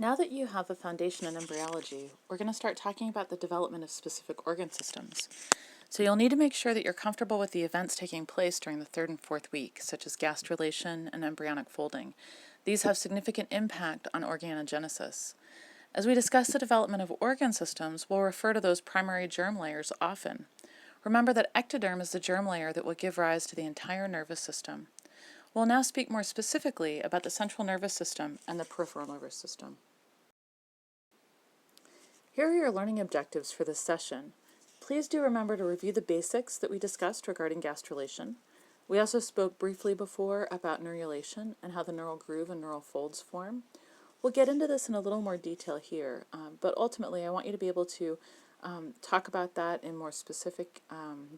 Now that you have a foundation in embryology, we're going to start talking about the development of specific organ systems. So you'll need to make sure that you're comfortable with the events taking place during the third and fourth week, such as gastrulation and embryonic folding. These have significant impact on organogenesis. As we discuss the development of organ systems, we'll refer to those primary germ layers often. Remember that ectoderm is the germ layer that will give rise to the entire nervous system. We'll now speak more specifically about the central nervous system and the peripheral nervous system. Here are your learning objectives for this session. Please do remember to review the basics that we discussed regarding gastrulation. We also spoke briefly before about neurulation and how the neural groove and neural folds form. We'll get into this in a little more detail here, but ultimately I want you to be able to talk about that in more specific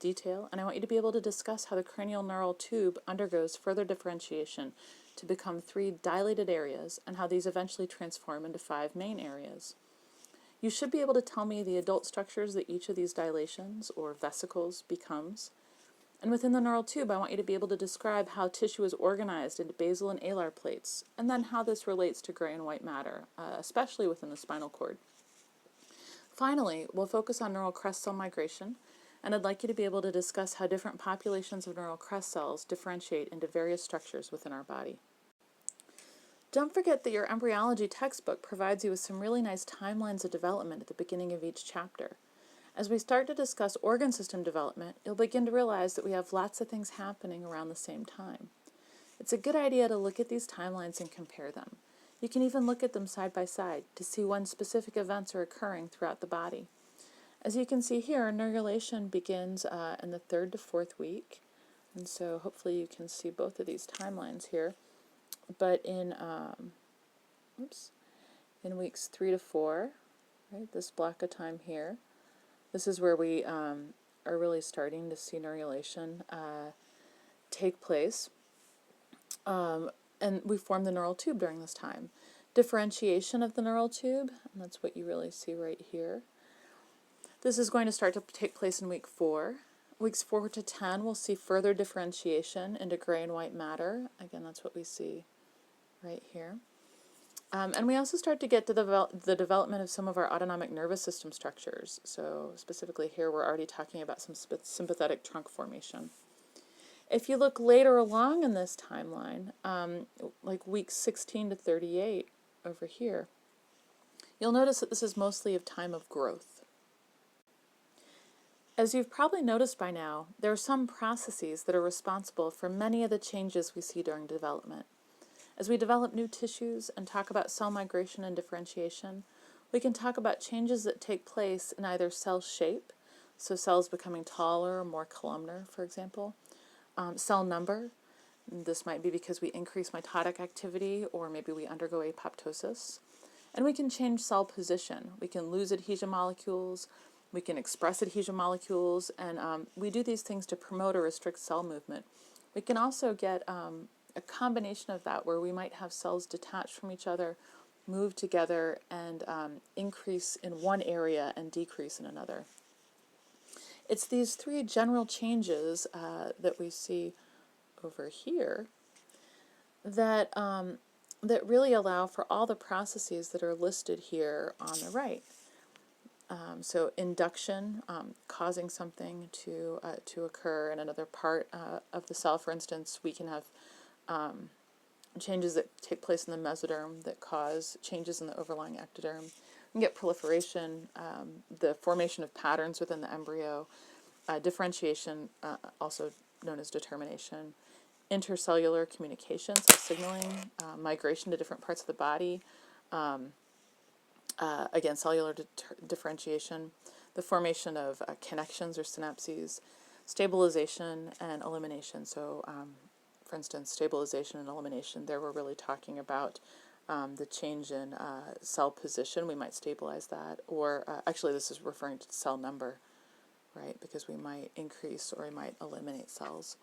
detail, and I want you to be able to discuss how the cranial neural tube undergoes further differentiation to become 3 dilated areas and how these eventually transform into 5 main areas. You should be able to tell me the adult structures that each of these dilations or vesicles becomes. And within the neural tube, I want you to be able to describe how tissue is organized into basal and alar plates, and then how this relates to gray and white matter, especially within the spinal cord. Finally, we'll focus on neural crest cell migration, and I'd like you to be able to discuss how different populations of neural crest cells differentiate into various structures within our body. Don't forget that your embryology textbook provides you with some really nice timelines of development at the beginning of each chapter. As we start to discuss organ system development, you'll begin to realize that we have lots of things happening around the same time. It's a good idea to look at these timelines and compare them. You can even look at them side by side to see when specific events are occurring throughout the body. As you can see here, neurulation begins in the 3rd to 4th week, and so hopefully you can see both of these timelines here. But in weeks 3 to 4, right, this block of time here, this is where we are really starting to see neurulation take place. And we form the neural tube during this time. Differentiation of the neural tube, and that's what you really see right here. This is going to start to take place in week 4. Weeks 4 to 10, we'll see further differentiation into gray and white matter. Again, that's what we see right here. And we also start to get to the development of some of our autonomic nervous system structures. So specifically here, we're already talking about some sympathetic trunk formation. If you look later along in this timeline, like weeks 16 to 38 over here, you'll notice that this is mostly of time of growth. As you've probably noticed by now, there are some processes that are responsible for many of the changes we see during development. As we develop new tissues and talk about cell migration and differentiation, we can talk about changes that take place in either cell shape, so cells becoming taller or more columnar, for example, cell number. This might be because we increase mitotic activity, or maybe we undergo apoptosis. And we can change cell position. We can lose adhesion molecules, we can express adhesion molecules, and we do these things to promote or restrict cell movement. We can also get a combination of that where we might have cells detached from each other, move together, and increase in one area and decrease in another. It's these 3 general changes that we see over here that, that really allow for all the processes that are listed here on the right. So induction, causing something to occur in another part of the cell. For instance, we can have changes that take place in the mesoderm that cause changes in the overlying ectoderm. We can get proliferation, the formation of patterns within the embryo, differentiation, also known as determination, intercellular communication, so signaling, migration to different parts of the body, again, cellular differentiation, the formation of connections or synapses, stabilization and elimination. So, for instance, stabilization and elimination, there we're really talking about the change in cell position. We might stabilize that, or actually this is referring to cell number, right, because we might increase or we might eliminate cells.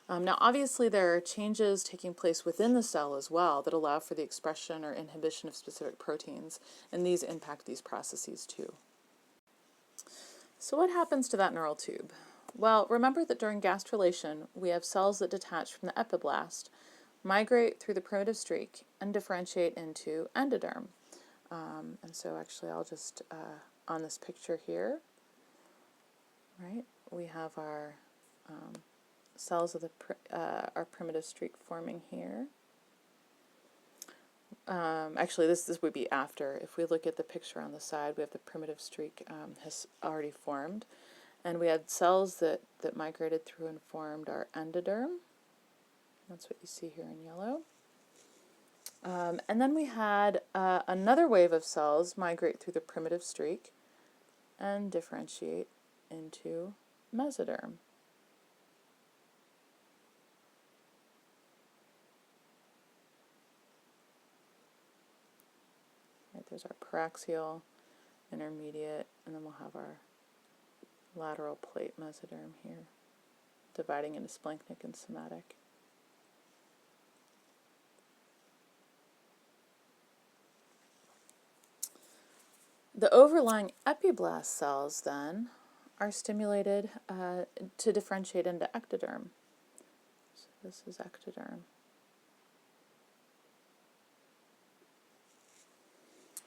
Now, obviously, there are changes taking place within the cell as well that allow for the expression or inhibition of specific proteins, and these impact these processes too. So what happens to that neural tube? Well, remember that during gastrulation, we have cells that detach from the epiblast, migrate through the primitive streak, and differentiate into endoderm. And so actually I'll just, on this picture here, right, we have our cells of our primitive streak forming here. Actually, this would be after. If we look at the picture on the side, we have the primitive streak has already formed. And we had cells that migrated through and formed our endoderm. That's what you see here in yellow. And then we had another wave of cells migrate through the primitive streak and differentiate into mesoderm. Right, there's our paraxial, intermediate, and then we'll have our lateral plate mesoderm here, dividing into splanchnic and somatic. The overlying epiblast cells then are stimulated to differentiate into ectoderm. So this is ectoderm.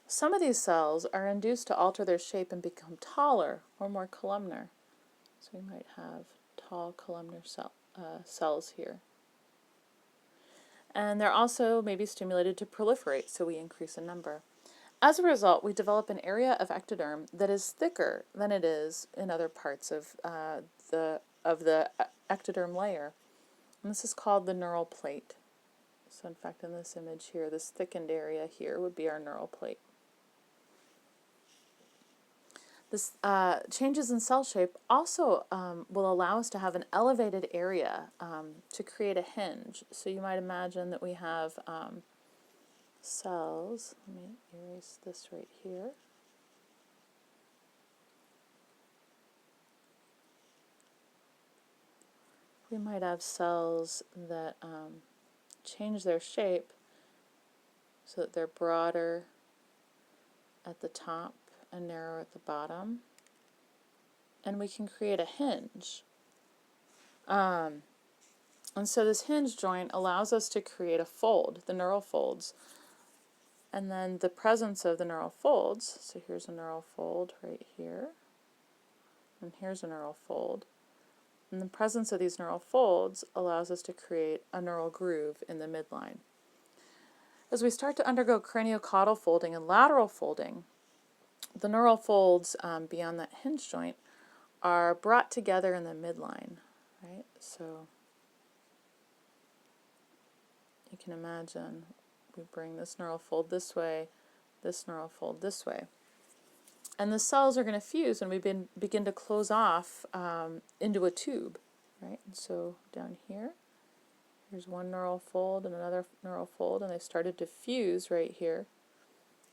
Some of these cells are induced to alter their shape and become taller or more columnar. So we might have tall columnar cells here. And they're also maybe stimulated to proliferate, so we increase in number. As a result, we develop an area of ectoderm that is thicker than it is in other parts of the ectoderm layer. And this is called the neural plate. So in fact, in this image here, this thickened area here would be our neural plate. This changes in cell shape also will allow us to have an elevated area to create a hinge. So you might imagine that we have cells. Let me erase this right here. We might have cells that change their shape so that they're broader at the top and narrow at the bottom. And we can create a hinge. And so this hinge joint allows us to create a fold, the neural folds. And then the presence of the neural folds, so here's a neural fold right here, and here's a neural fold. And the presence of these neural folds allows us to create a neural groove in the midline. As we start to undergo craniocaudal folding and lateral folding, the neural folds beyond that hinge joint are brought together in the midline, right? So you can imagine we bring this neural fold this way, this neural fold this way. And the cells are going to fuse and we begin to close off into a tube, right? And so down here, here's one neural fold and another neural fold, and they started to fuse right here.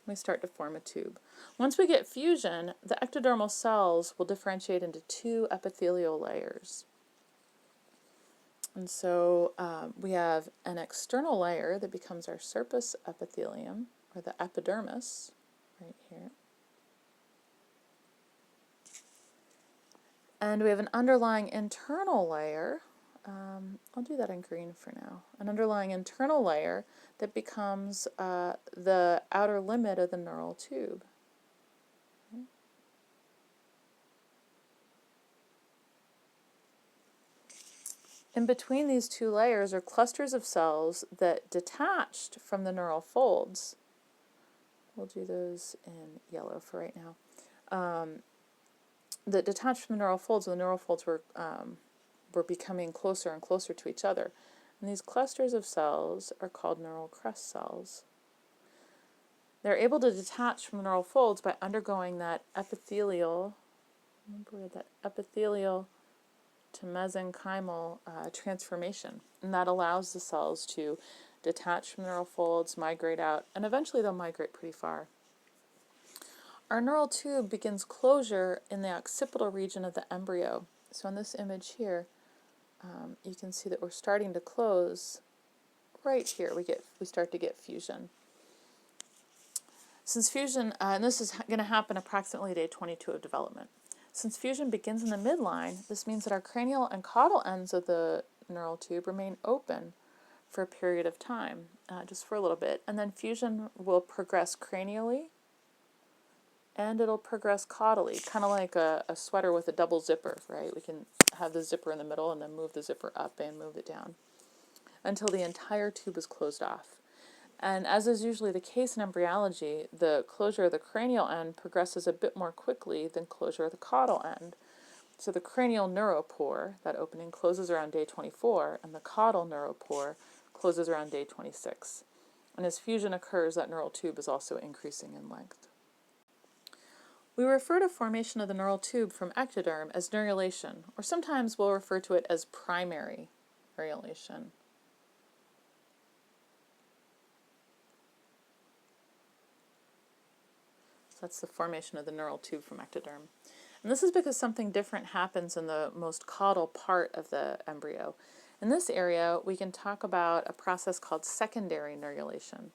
We start to form a tube. Once we get fusion, the ectodermal cells will differentiate into two epithelial layers. And so we have an external layer that becomes our surface epithelium, or the epidermis, right here. And we have an underlying internal layer. I'll do that in green for now. An underlying internal layer that becomes the outer limit of the neural tube. Okay. In between these two layers are clusters of cells that detached from the neural folds. We'll do those in yellow for right now. That detached from the neural folds, and the neural folds were becoming closer and closer to each other. And these clusters of cells are called neural crest cells. They're able to detach from the neural folds by undergoing that epithelial, to mesenchymal transformation. And that allows the cells to detach from the neural folds, migrate out, and eventually they'll migrate pretty far. Our neural tube begins closure in the occipital region of the embryo. So in this image here, you can see that we're starting to close right here. We start to get fusion. Since fusion, and this is going to happen approximately day 22 of development. Since fusion begins in the midline, this means that our cranial and caudal ends of the neural tube remain open for a period of time, just for a little bit. And then fusion will progress cranially, and it'll progress caudally, kind of like a sweater with a double zipper, right? We can have the zipper in the middle and then move the zipper up and move it down until the entire tube is closed off. And as is usually the case in embryology, the closure of the cranial end progresses a bit more quickly than closure of the caudal end. So the cranial neuropore, that opening, closes around day 24, and the caudal neuropore closes around day 26. And as fusion occurs, that neural tube is also increasing in length. We refer to formation of the neural tube from ectoderm as neurulation, or sometimes we'll refer to it as primary neurulation. So that's the formation of the neural tube from ectoderm. And this is because something different happens in the most caudal part of the embryo. In this area, we can talk about a process called secondary neurulation.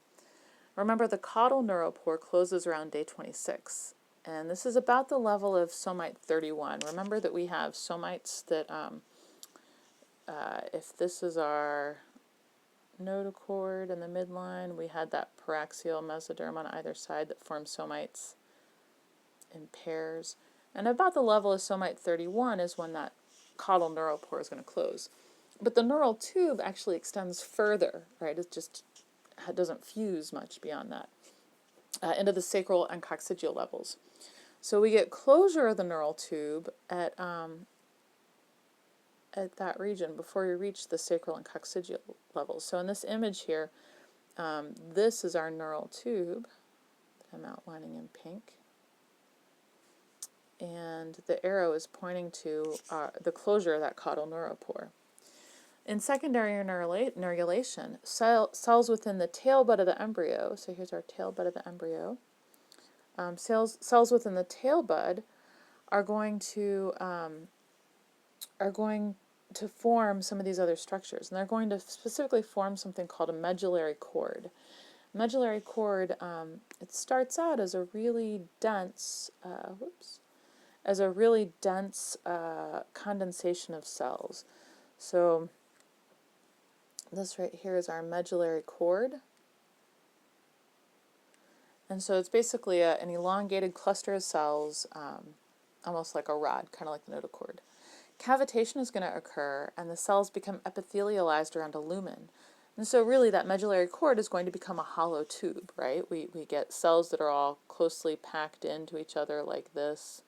Remember, the caudal neuropore closes around day 26. And this is about the level of somite 31. Remember that we have somites that, if this is our notochord in the midline, we had that paraxial mesoderm on either side that forms somites in pairs. And about the level of somite 31 is when that caudal neuropore is going to close. But the neural tube actually extends further, right? It just doesn't fuse much beyond that, into the sacral and coccygeal levels. So we get closure of the neural tube at that region before you reach the sacral and coccygeal levels. So in this image here, this is our neural tube that I'm outlining in pink. And the arrow is pointing to the closure of that caudal neuropore. In secondary neurulation, cells within the tailbud of the embryo, so here's our tailbud of the embryo, cells within the tailbud are going to form some of these other structures, and they're going to specifically form something called a medullary cord. Medullary cord, it starts out as a really dense, condensation of cells. So this right here is our medullary cord. And so it's basically an elongated cluster of cells, almost like a rod, kind of like the notochord. Cavitation is going to occur, and the cells become epithelialized around a lumen. And so really that medullary cord is going to become a hollow tube, right? We get cells that are all closely packed into each other like this.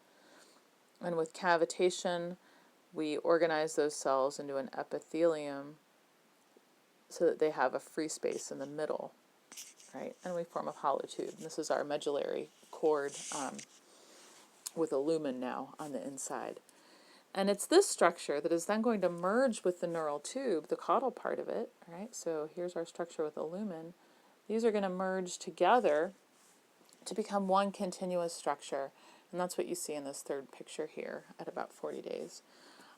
And with cavitation, we organize those cells into an epithelium so that they have a free space in the middle, right? And we form a hollow tube. And this is our medullary cord with a lumen now on the inside. And it's this structure that is then going to merge with the neural tube, the caudal part of it, right? So here's our structure with a lumen. These are going to merge together to become one continuous structure. And that's what you see in this third picture here at about 40 days.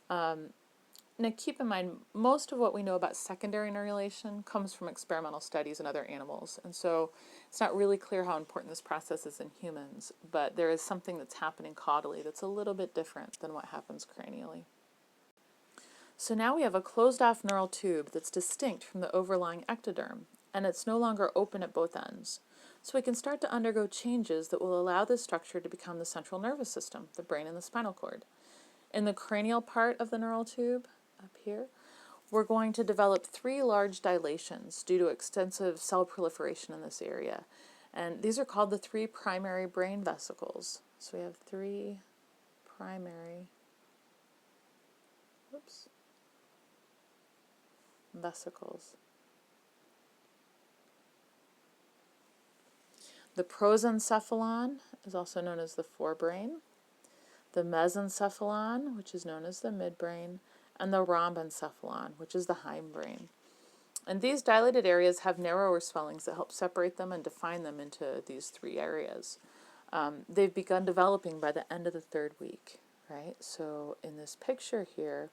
Now keep in mind, most of what we know about secondary neurulation comes from experimental studies in other animals. And so it's not really clear how important this process is in humans, but there is something that's happening caudally that's a little bit different than what happens cranially. So now we have a closed-off neural tube that's distinct from the overlying ectoderm, and it's no longer open at both ends. So we can start to undergo changes that will allow this structure to become the central nervous system, the brain and the spinal cord. In the cranial part of the neural tube, up here, we're going to develop 3 large dilations due to extensive cell proliferation in this area. And these are called the 3 primary brain vesicles. So we have 3 primary vesicles. The prosencephalon is also known as the forebrain, the mesencephalon, which is known as the midbrain, and the rhombencephalon, which is the hindbrain. And these dilated areas have narrower swellings that help separate them and define them into these 3 areas. They've begun developing by the end of the 3rd week, right? So in this picture here,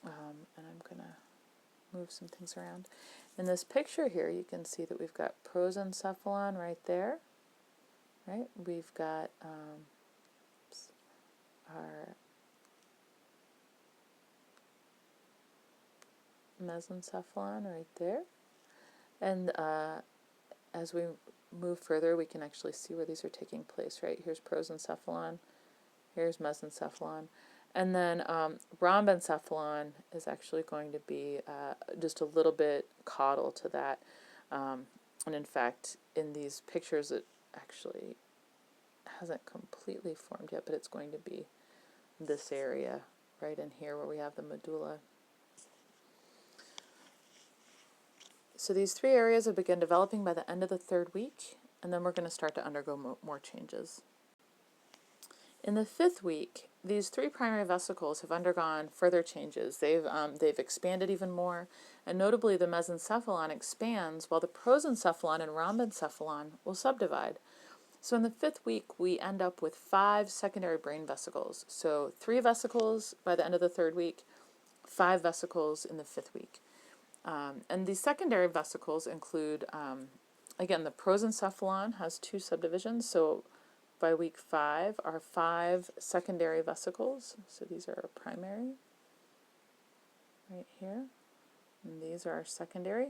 and I'm going to move some things around. In this picture here, you can see that we've got prosencephalon right there, right? We've got our mesencephalon right there. And as we move further, we can actually see where these are taking place, right? Here's prosencephalon, here's mesencephalon. And then rhombencephalon is actually going to be just a little bit caudal to that. And in fact, in these pictures, it actually hasn't completely formed yet, but it's going to be this area right in here where we have the medulla. So these three areas will begin developing by the end of the third week, and then we're going to start to undergo more changes. In the fifth week, these three primary vesicles have undergone further changes. They've expanded even more, and notably the mesencephalon expands while the prosencephalon and rhombencephalon will subdivide. So in the fifth week, we end up with 5 secondary brain vesicles. So 3 vesicles by the end of the third week, 5 vesicles in the fifth week. And these secondary vesicles include, again, the prosencephalon has 2 subdivisions. So by week 5 are 5 secondary vesicles. So these are our primary, right here. And these are our secondary.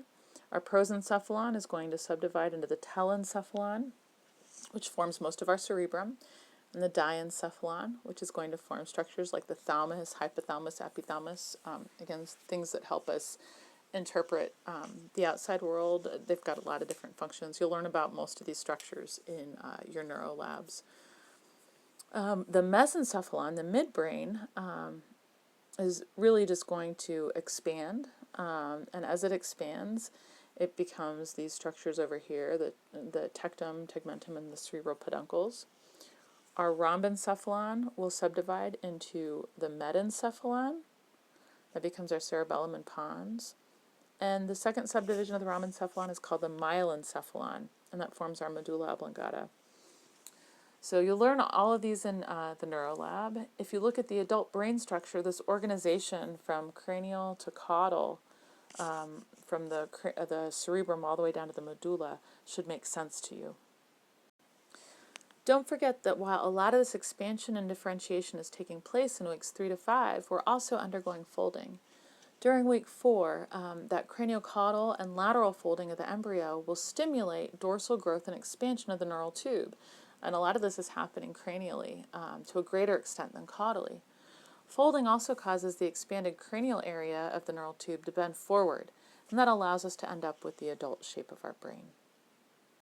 Our prosencephalon is going to subdivide into the telencephalon, which forms most of our cerebrum, and the diencephalon, which is going to form structures like the thalamus, hypothalamus, epithalamus, again, things that help us interpret the outside world. They've got a lot of different functions. You'll learn about most of these structures in your neuro labs. The mesencephalon, the midbrain, is really just going to expand, and as it expands, it becomes these structures over here, the tectum, tegmentum, and the cerebral peduncles. Our rhombencephalon will subdivide into the metencephalon. That becomes our cerebellum and pons. And the second subdivision of the rhombencephalon is called the myelencephalon, and that forms our medulla oblongata. So you'll learn all of these in the neuro lab. If you look at the adult brain structure, this organization from cranial to caudal, from the cerebrum all the way down to the medulla, should make sense to you. Don't forget that while a lot of this expansion and differentiation is taking place in weeks 3 to 5, we're also undergoing folding. During week 4, that craniocaudal and lateral folding of the embryo will stimulate dorsal growth and expansion of the neural tube. And a lot of this is happening cranially to a greater extent than caudally. Folding also causes the expanded cranial area of the neural tube to bend forward, and that allows us to end up with the adult shape of our brain.